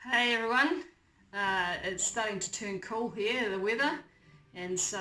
Hey everyone, it's starting to turn cool here, the weather, and so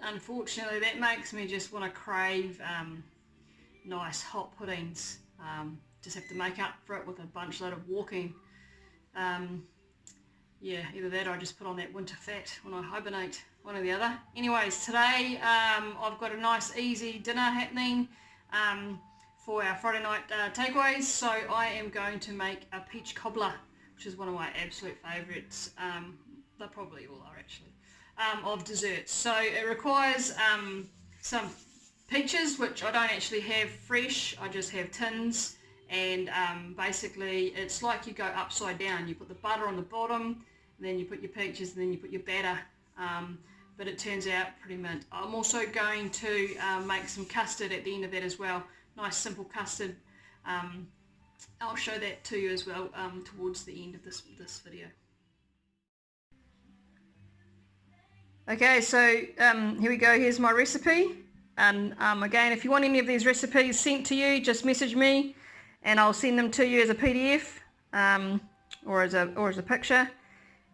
unfortunately that makes me just want to crave nice hot puddings. Just have to make up for it with a bunch load of walking. Yeah, either that or I just put on that winter fat when I hibernate, one or the other. Anyways, today I've got a nice easy dinner happening for our Friday night takeaways, so I am going to make a peach cobbler, which is one of my absolute favourites. They probably all are actually, of desserts. So it requires some peaches, which I don't actually have fresh, I just have tins, and basically it's like you go upside down. You put the butter on the bottom, and then you put your peaches, and then you put your batter, but it turns out pretty mint. I'm also going to make some custard at the end of that as well. Nice simple custard. I'll show that to you as well towards the end of this video. Okay, so here we go. Here's my recipe. And again, if you want any of these recipes sent to you, just message me and I'll send them to you as a PDF or as a picture,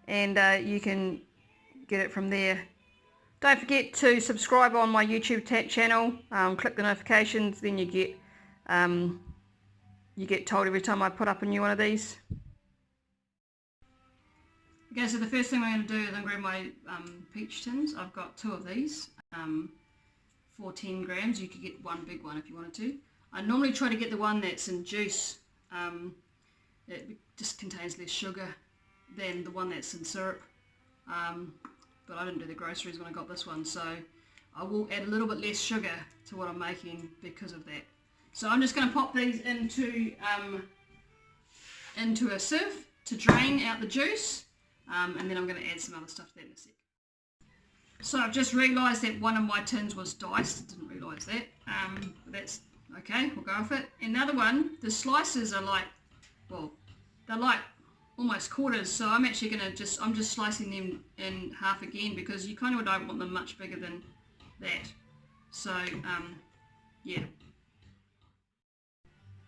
and you can get it from there. Don't forget to subscribe on my YouTube channel. Click the notifications, then you get told every time I put up a new one of these. Okay, so the first thing I'm going to do is I'm going to grab my peach tins. I've got 2 of these for 10 grams. You could get one big one if you wanted to. I normally try to get the one that's in juice. It just contains less sugar than the one that's in syrup. But I didn't do the groceries when I got this one, so I will add a little bit less sugar to what I'm making because of that. So I'm just going to pop these into a sieve to drain out the juice, and then I'm going to add some other stuff to that in a sec. So I've just realised that one of my tins was diced. I didn't realise that, but that's okay, we'll go with it. Another one, the slices are like, well, they're like almost quarters, so I'm actually going to I'm just slicing them in half again, because you kind of don't want them much bigger than that. So yeah.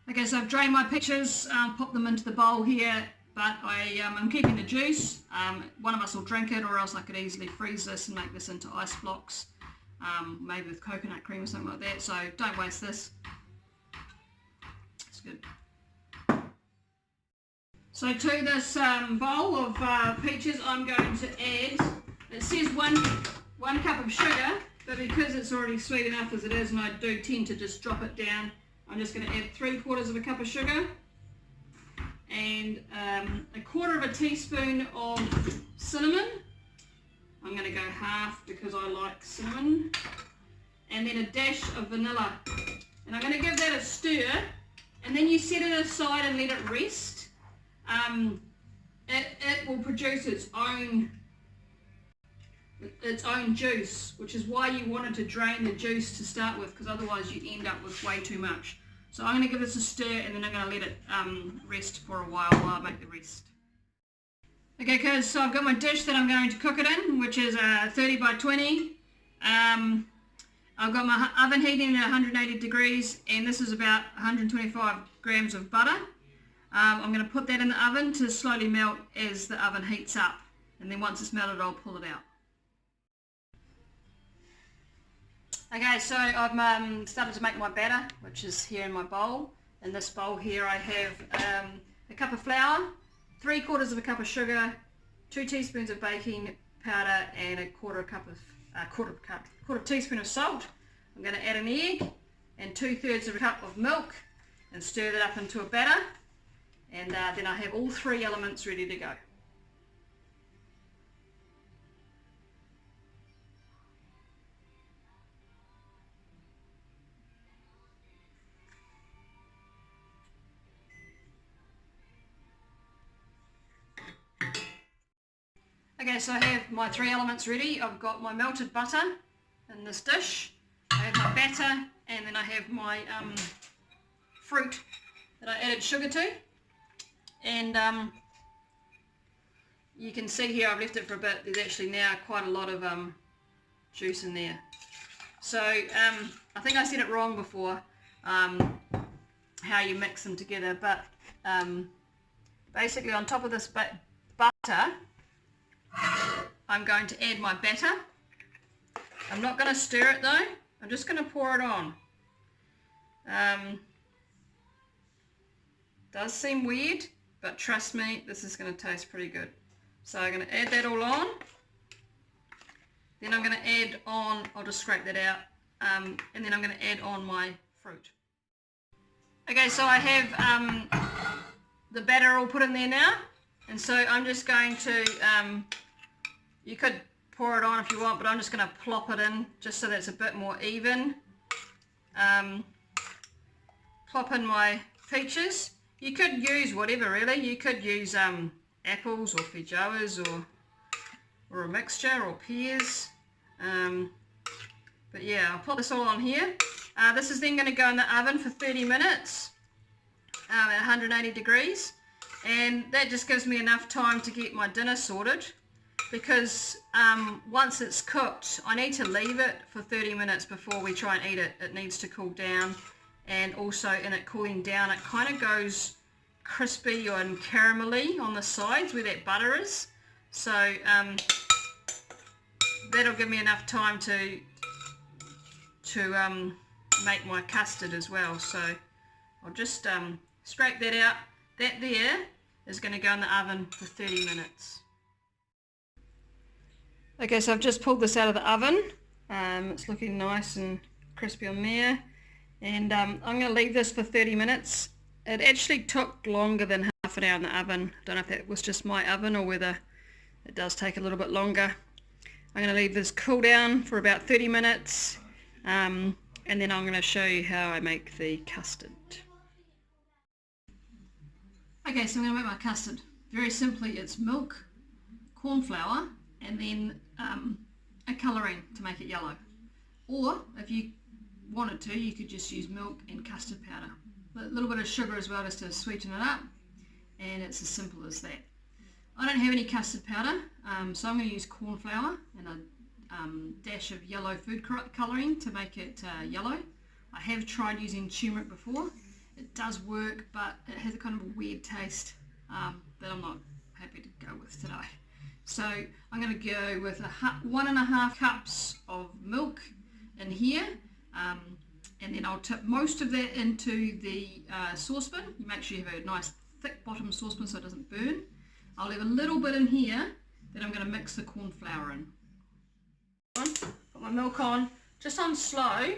Okay, so I've drained my peaches, popped them into the bowl here, but I'm keeping the juice. One of us will drink it, or else I could easily freeze this and make this into ice blocks, maybe with coconut cream or something like that, so don't waste this. It's good. So to this bowl of peaches, I'm going to add, it says one cup of sugar, but because it's already sweet enough as it is, and I do tend to just drop it down, I'm just going to add 3/4 of a cup of sugar, and 1/4 teaspoon of cinnamon. I'm going to go half because I like cinnamon, and then a dash of vanilla. And I'm going to give that a stir, and then you set it aside and let it rest. It will produce its own juice, which is why you wanted to drain the juice to start with, because otherwise you end up with way too much. So I'm going to give this a stir, and then I'm going to let it rest for a while I make the rest. Okay guys, so I've got my dish that I'm going to cook it in, which is 30 by 20. I've got my oven heating at 180 degrees, and this is about 125 grams of butter. I'm going to put that in the oven to slowly melt as the oven heats up, and then once it's melted I'll pull it out. Okay, so I've started to make my batter, which is here in my bowl. In this bowl here I have a cup of flour, 3/4 of a cup of sugar, 2 teaspoons of baking powder, and a quarter teaspoon of salt. I'm going to add an egg and 2/3 of a cup of milk and stir that up into a batter, and then I have all 3 elements ready to go. Okay, so I have my 3 elements ready. I've got my melted butter in this dish, I have my batter, and then I have my fruit that I added sugar to. And you can see here I've left it for a bit. There's actually now quite a lot of juice in there. So I think I said it wrong before, how you mix them together, but basically on top of this butter, I'm going to add my batter. I'm not going to stir it though, I'm just going to pour it on. Does seem weird, but trust me, this is going to taste pretty good. So I'm going to add that all on. Then I'm going to add on, I'll just scrape that out, and then I'm going to add on my fruit. Okay, so I have the batter all put in there now, and so I'm just going to, you could pour it on if you want, but I'm just going to plop it in just so that it's a bit more even. Plop in my peaches. You could use whatever really, you could use apples or feijoas or a mixture or pears. But yeah, I'll put this all on here. This is then going to go in the oven for 30 minutes at 180 degrees, and that just gives me enough time to get my dinner sorted, because once it's cooked I need to leave it for 30 minutes before we try and eat it. It needs to cool down, and also in it cooling down it kind of goes crispy and caramelly on the sides where that butter is. So that'll give me enough time to make my custard as well. So I'll just scrape that out. That there is going to go in the oven for 30 minutes. Okay, so I've just pulled this out of the oven. It's looking nice and crispy on there, and I'm going to leave this for 30 minutes. It actually took longer than half an hour in the oven. I don't know if that was just my oven or whether it does take a little bit longer. I'm going to leave this cool down for about 30 minutes, and then I'm going to show you how I make the custard. Okay, so I'm going to make my custard. Very simply, it's milk, corn flour, and then a colouring to make it yellow. Or if you wanted to, you could just use milk and custard powder. A little bit of sugar as well just to sweeten it up, and it's as simple as that. I don't have any custard powder, so I'm going to use corn flour and a dash of yellow food colouring to make it yellow. I have tried using turmeric before. It does work, but it has a kind of a weird taste that I'm not happy to go with today. So I'm going to go with 1.5 cups of milk in here, and then I'll tip most of that into the saucepan. You make sure you have a nice thick bottom saucepan so it doesn't burn. I'll leave a little bit in here that I'm going to mix the corn flour in. Put my milk on, just on slow,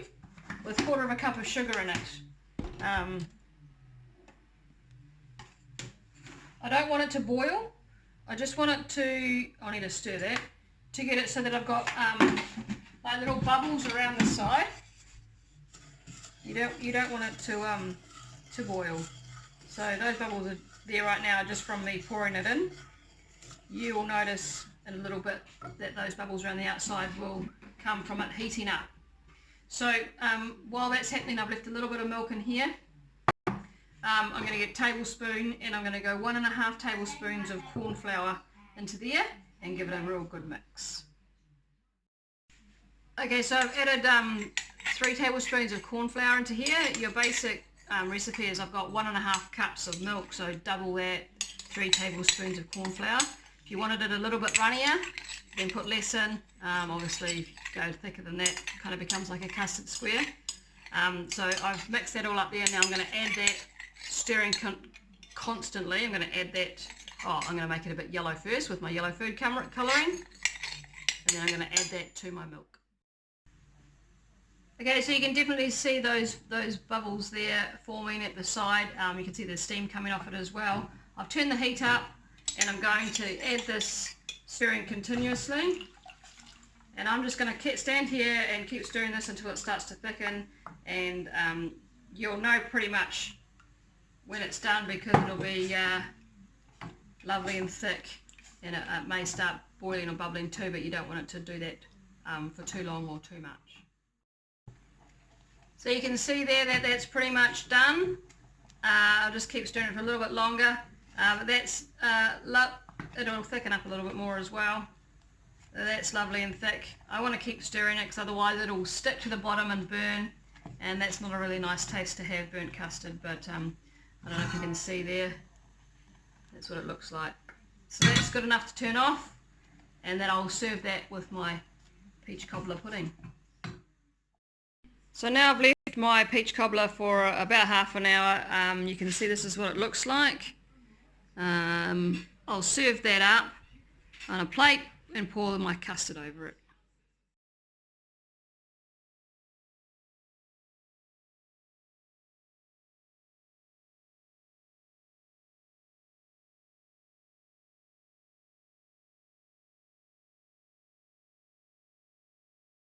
with 1/4 cup of sugar in it. I don't want it to boil. I just want it to, I need to stir that, to get it so that I've got like little bubbles around the side. You don't want it to boil. So those bubbles are there right now just from me pouring it in. You will notice in a little bit that those bubbles around the outside will come from it heating up. So while that's happening, I've left a little bit of milk in here. I'm going to get a tablespoon, and I'm going to go 1.5 tablespoons of corn flour into there and give it a real good mix. Okay, so I've added 3 tablespoons of corn flour into here. Your basic recipe is I've got 1.5 cups of milk, so double that, 3 tablespoons of corn flour. If you wanted it a little bit runnier, then put less in. Obviously, go thicker than that, kind of becomes like a custard square. So I've mixed that all up there. Now I'm going to add that, stirring constantly. I'm going to add that, I'm going to make it a bit yellow first with my yellow food colouring, and then I'm going to add that to my milk. Okay, so you can definitely see those bubbles there forming at the side. You can see the steam coming off it as well. I've turned the heat up, and I'm going to add this, stirring continuously. And I'm just going to stand here and keep stirring this until it starts to thicken, and you'll know pretty much when it's done because it'll be lovely and thick, and it may start boiling or bubbling too, but you don't want it to do that for too long or too much. So you can see there that that's pretty much done. I'll just keep stirring it for a little bit longer, but that's it'll thicken up a little bit more as well. That's lovely and thick. I want to keep stirring it because otherwise it'll stick to the bottom and burn, and that's not a really nice taste to have, burnt custard. But I don't know if you can see there, That's what it looks like. So that's good enough to turn off, and then I'll serve that with my peach cobbler pudding. So now I've left my peach cobbler for about half an hour. You can see this is what it looks like. I'll serve that up on a plate and pour my custard over it.